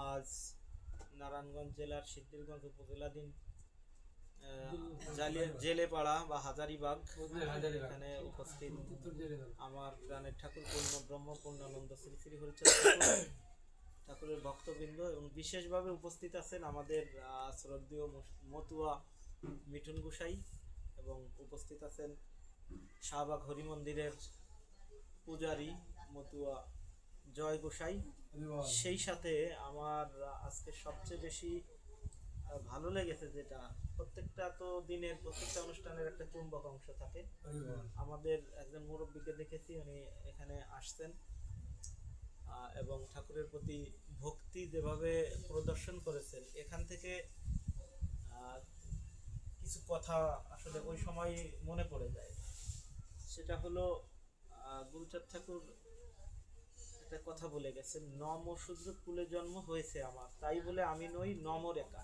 আজ নারায়ণগঞ্জ জেলার সিদ্ধিরগঞ্জ উপজেলাধীন জেলেপাড়া বা হাজারিবাগ এখানে উপস্থিত আমার প্রাণের ঠাকুর পূর্ণানন্দ শ্রী শ্রী হরিচাঁদ ঠাকুরের ভক্তবৃন্দ এবং বিশেষভাবে উপস্থিত আছেন আমাদের শ্রদ্ধেয় মতুয়া মিঠুন গোসাই এবং উপস্থিত আছেন শাহবাগ হরি মন্দিরের পূজারী মতুয়া জয় গোসাই। সেই সাথে আমার আজকে সবচেয়ে বেশি ভালো লেগেছে যেটা, প্রত্যেকটা তো দিনের প্রত্যেকটা অনুষ্ঠানের একটা চুম্বক অংশ থাকে। আমাদের একজন মুরব্বীকে দেখেছি, উনি এখানে আসছেন এবং ঠাকুরের প্রতি ভক্তি যেভাবে প্রদর্শন করেছেন, এখান থেকে কিছু কথা আসলে ওই সময় মনে পড়ে যায়। সেটা হলো গুরুচাঁদ ঠাকুর একটা কথা বলে গেছেন, নম শূদ্র কুলে জন্ম হয়েছে আমার, তাই বলে আমি নই নমর একা,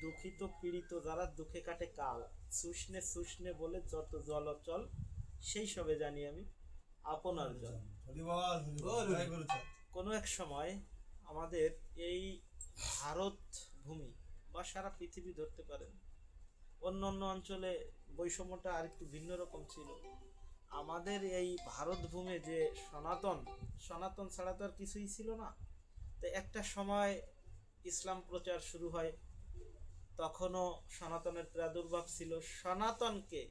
দুঃখিত পীড়িত যারা দুঃখে কাটে কাল, শুষ্ণে শুষ্ণে বলে যত জলচল, সেই সবে জানি আমি আপনার জল। কোনো এক সময় আমাদের এই ভারত ভূমি বা সারা পৃথিবী ধরতে পারেন, অন্য অন্য অঞ্চলে বৈষম্যটা আরেকটু ভিন্ন রকম ছিল। আমাদের এই ভারত ভূমে যে সনাতন ছাড়া তো আর কিছুই ছিল না। তো একটা সময় ইসলাম প্রচার শুরু হয়, তখনও সনাতনের প্রাদুর্ভাব ছিল। সনাতনকে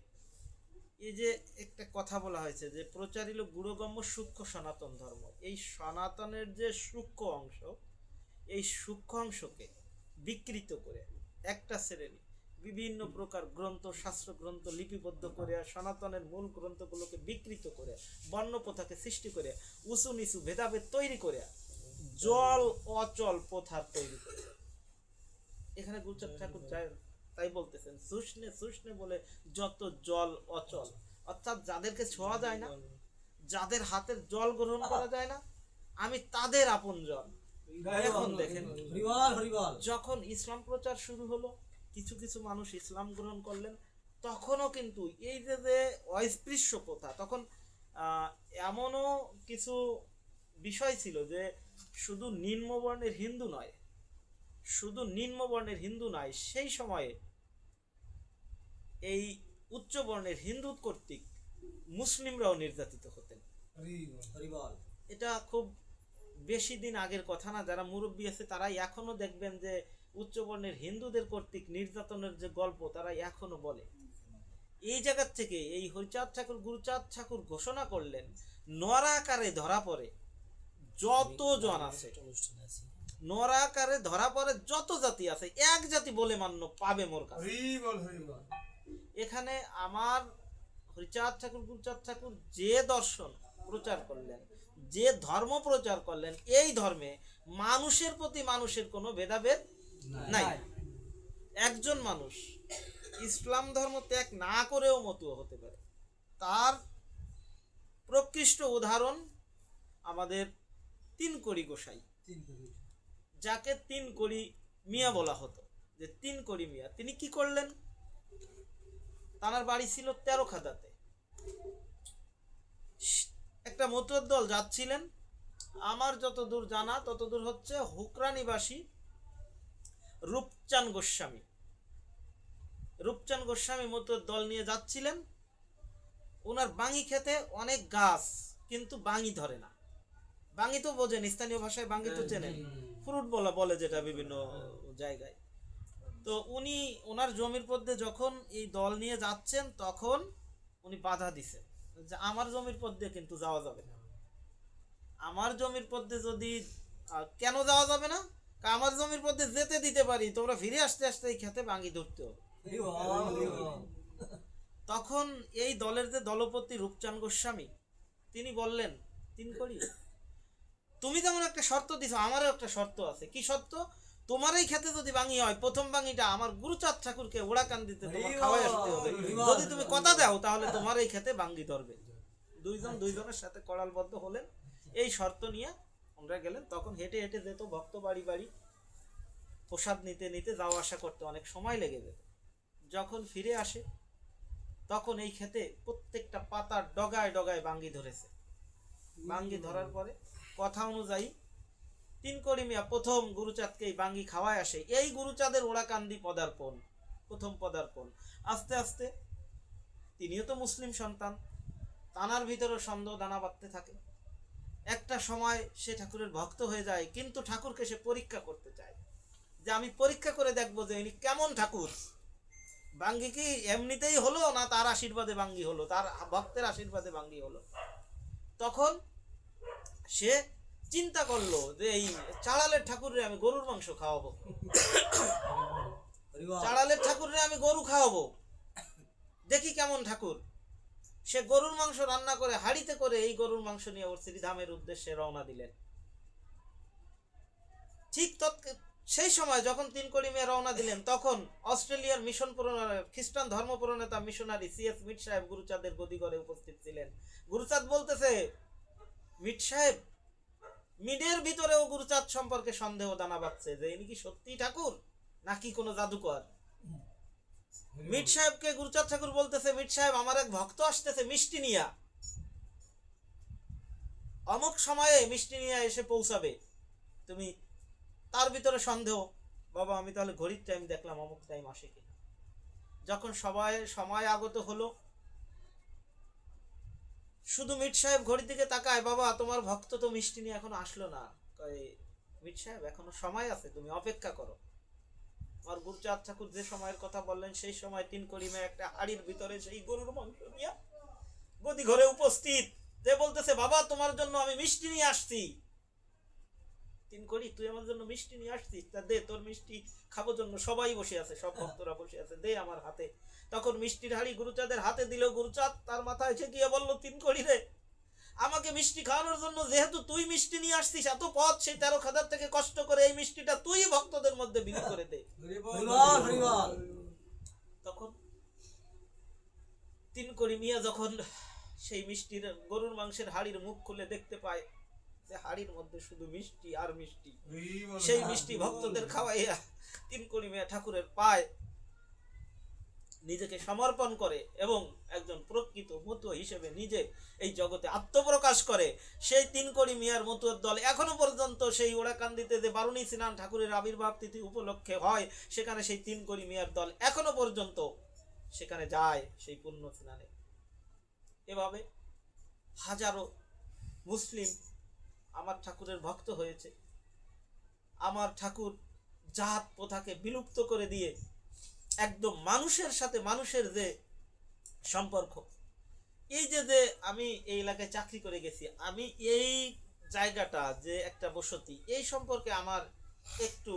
এই যে একটা কথা বলা হয়েছে যে প্রচারিল গুরুগম্য সূক্ষ্ম সনাতন ধর্ম, এই সনাতনের যে সূক্ষ্ম অংশ, এই সূক্ষ্ম অংশকে বিকৃত করে একটা শ্রেণী বিভিন্ন প্রকার গ্রন্থ, শাস্ত্র গ্রন্থ লিপিবদ্ধ করে, সনাতনের মূল গ্রন্থগুলোকে বিকৃত করে, বর্ণ প্রথাকে সৃষ্টি করে, উঁচু নিচু ভেদাভেদ তৈরি করে, জল অচল প্রথার তৈরি করে। এখানে গুরুচাঁদ ঠাকুর তাই বলতেছেন, শুষ্ণে শুষ্ণে বলে যত জল অচল, অর্থাৎ যাদেরকে ছোঁয়া যায় না, যাদের হাতের জল গ্রহণ করা যায় না, আমি তাদের আপনজন। এখন দেখেন, যখন ইসলাম প্রচার শুরু হলো, কিছু কিছু মানুষ ইসলাম গ্রহণ করলেন, তখনও কিন্তু এই যে অস্পৃশ্য প্রথা, তখন এমনও কিছু বিষয় ছিল যে শুধু নিম্নবর্ণের হিন্দু নয়, সেই সময়ে এই উচ্চ বর্ণের হিন্দু কর্তৃক মুসলিমরাও নির্যাতিত হতেন। এটা খুব বেশি দিন আগের কথা না, যারা মুরব্বী আছে তারাই এখনো দেখবেন যে উচ্চ বর্ণের হিন্দুদের কর্তৃক নির্যাতনের যে গল্প তারা এখনো বলে। এই জায়গার থেকে এই হরিচাঁদ ঠাকুর গুরুচাঁদ ঠাকুর ঘোষণা করলেন, নরাকারে ধরা পড়ে যতজন আছে, নরাকারে ধরা পড়ে যত জাতি আছে, এক জাতি বলে মান্য পাবে মোর কাছে। এখানে আমার হরিচাঁদ ঠাকুর গুরুচাঁদ ঠাকুর যে দর্শন প্রচার করলেন, যে ধর্ম প্রচার করলেন, এই ধর্মে মানুষের প্রতি মানুষের কোনো ভেদাভেদ নাই। একজন মানুষ ইসলাম ধর্ম ত্যাগ না করেও মতুয়া হতে পারে। তার প্রকৃষ্ট উদাহরণ আমাদের তিনকড়ি গোসাই, যাকে তিনকড়ি মিয়া বলা হতো, যে তিনকড়ি মিয়া। তিনি কি করলেন, তার বাড়ি ছিল 13 খাদাতে। একটা মতুয়ার দল যাচ্ছিলেন, আমার যতদূর জানা ততদূর হচ্ছে হুকরা নিবাসী রূপচান গোস্বামী মতুয়ার দল নিয়ে যাচ্ছিলেন। ওনার বাঙি খেতে অনেক গাছ, কিন্তু বাঙি ধরে না। বাঙি তো বোঝেন, স্থানীয় ভাষায় বাঙি তো চেনেন, ফ্রুট বলে যেটা বিভিন্ন জায়গায়। তো উনি ওনার জমির মধ্যে যখন এই দল নিয়ে যাচ্ছেন, তখন উনি বাধা দিছেন যে আমার জমির মধ্যে কিন্তু যাওয়া যাবে না। আমার জমির মধ্যে যদি কেন যাওয়া যাবে না, আমার জমির মধ্যে যেতে দিতে পারি, তোমরা ফিরে আসতে আসতে এই খেতে বাঙি ধরতে হবে। তখন এই দলের যে দলপতি রূপচান গোস্বামী, তিনি বললেন, তিনকড়ি তুমি যেমন একটা শর্ত দিছো, আমারও একটা শর্ত আছে। কি শর্ত? তোমার এই খেতে যদি বাঙি হয়, প্রথম বাঙিটা আমার গুরুচাঁদ ঠাকুরকে ওড়াকান্দিতে তোমার খাওয়াই আসতে হবে। যদি তুমি কথা দাও তাহলে তোমার এই খেতে বাঙি ধরবে। দুইজনের সাথে কড়ালবদ্ধ হলেন, এই শর্ত নিয়ে আমরা গেলেন। তখন হেঁটে হেঁটে যেত, ভক্ত বাড়ি বাড়ি প্রসাদ নিতে নিতে যাওয়া আসা করতে অনেক সময় লেগে যেত। যখন ফিরে আসে, তখন এই খেতে প্রত্যেকটা পাতার ডগায় ডগায় বাঙ্গি ধরেছে। বাঙ্গি ধরার পরে কথা অনুযায়ী তিনকড়ি মিয়া প্রথম গুরুচাঁদকে এই বাঙ্গি খাওয়ায় আসে। এই গুরুচাঁদের ওড়াকান্দি পদার্পণ, প্রথম পদার্পণ। আস্তে আস্তে তিনিও তো মুসলিম সন্তান, তানার ভিতরে সন্দেহ দানা বাঁধতে থাকে। একটা সময় সে ঠাকুরের ভক্ত হয়ে যায়, কিন্তু ঠাকুরকে সে পরীক্ষা করতে চায়, যে আমি পরীক্ষা করে দেখবো যে ইনি কেমন ঠাকুর। বাঙ্গি কি এমনিতেই হলো না তার আশীর্বাদে বাঙ্গি হলো, তার ভক্তের আশীর্বাদে বাঙ্গি হলো। তখন সে চিন্তা করলো যে এই চাড়ালের ঠাকুরে আমি গরুর মাংস খাওয়াবো, চাড়ালের ঠাকুরে আমি গরু খাওয়াবো, দেখি কেমন ঠাকুর। সে গরুর মাংস রান্না করে হাড়িতে করে এই গরুর মাংস নিয়ে ওর শ্রীধামের উদ্দেশ্যে রওনা দিলেন। ঠিক সেই সময় যখন তিনকড়ি মিয়া রওনা দিলেন, তখন অস্ট্রেলিয়ার মিশন খ্রিস্টান ধর্ম প্রণেতা মিশনারি সিএস মিট সাহেব গুরুচাঁদের গদিঘরে উপস্থিত ছিলেন। গুরুচাঁদ বলতেছে, মিট সাহেব, মিডের ভিতরেও গুরুচাঁদ সম্পর্কে সন্দেহ দানা বাঁধছে যে ইনি কি সত্যি ঠাকুর নাকি কোনো জাদুকর। মিট সাহেবকে গুরুচাঁদ ঠাকুর বলতেছে, মিট সাহেব, আমার এক ভক্ত আসতেছে মিষ্টি নিয়া, অমুক সময়ে মিষ্টি নিয়ে এসে পৌঁছাবে, তুমি তার ভিতরে সন্দেহ। বাবা আমি তাহলে ঘড়ির টাইম দেখলাম অমুক টাইম আসে কিনা। যখন সবাই সময় আগত হলো, শুধু মিট সাহেব ঘড়ির দিকে তাকায়, বাবা তোমার ভক্ত তো মিষ্টি নিয়ে এখনো আসলো না। মিট সাহেব এখনো সময় আছে, তুমি অপেক্ষা করো। আমার গুরুচাঁদ ঠাকুর যে সময়ের কথা বললেন, সেই সময় তিনকড়ি মিয়া একটা হাড়ির ভিতরে সেই গরুর মাংস নিয়ে গদি ঘরে উপস্থিত, যে বলতেছে, বাবা তোমার জন্য আমি মিষ্টি নিয়ে আসছি। তিনকড়ি, তুই আমার জন্য মিষ্টি নিয়ে আসছিস, তা দে, তোর মিষ্টি খাবো জন্য সবাই বসে আছে, সব ভক্তরা বসে আছে, দে আমার হাতে। তখন মিষ্টির হাড়ি গুরুচাঁদের হাতে দিল। গুরুচাঁদ তার মাথায় এসে গিয়ে বলল, তিনকড়ি রে, আমাকে মিষ্টি খাওয়ানোর জন্য যেহেতু তুই মিষ্টি নিয়ে আসছিস এত পথ, সেই 13 খাদার থেকে কষ্ট করে এই মিষ্টিটা তুই ভক্তদের মধ্যে বিলি করে দে। তখন তিনকড়ি মিয়া যখন সেই মিষ্টির গরুর মাংসের হাড়ির মুখ খুলে দেখতে পায় যে হাড়ির মধ্যে শুধু মিষ্টি আর মিষ্টি, সেই মিষ্টি ভক্তদের খাওয়াইয়া তিনকড়ি মিয়া ঠাকুরের পায় নিজেকে সমর্পণ করে এবং একজন প্রকৃত মতুয়া হিসেবে নিজে এই জগতে আত্মপ্রকাশ করে। সেই তিনকড়ি মিয়ার মতুয়ার দল এখনো পর্যন্ত সেই ওড়াকান্দিতে যে বারুণী স্নান ঠাকুরের আবির্ভাব তিথি উপলক্ষে হয়, সেখানে সেই তিনকড়ি মিয়ার দল এখনো পর্যন্ত সেখানে যায় সেই পুণ্য স্নানে। এভাবে হাজারো মুসলিম আমার ঠাকুরের ভক্ত হয়েছে। আমার ঠাকুর জাত প্রথাকে বিলুপ্ত করে দিয়ে একদম মানুষের সাথে মানুষের যে সম্পর্ক, এই যে আমি এই এলাকায় চাকরি করে গেছি, আমি এই জায়গাটা যে একটা বসতি, এই সম্পর্কে আমার একটু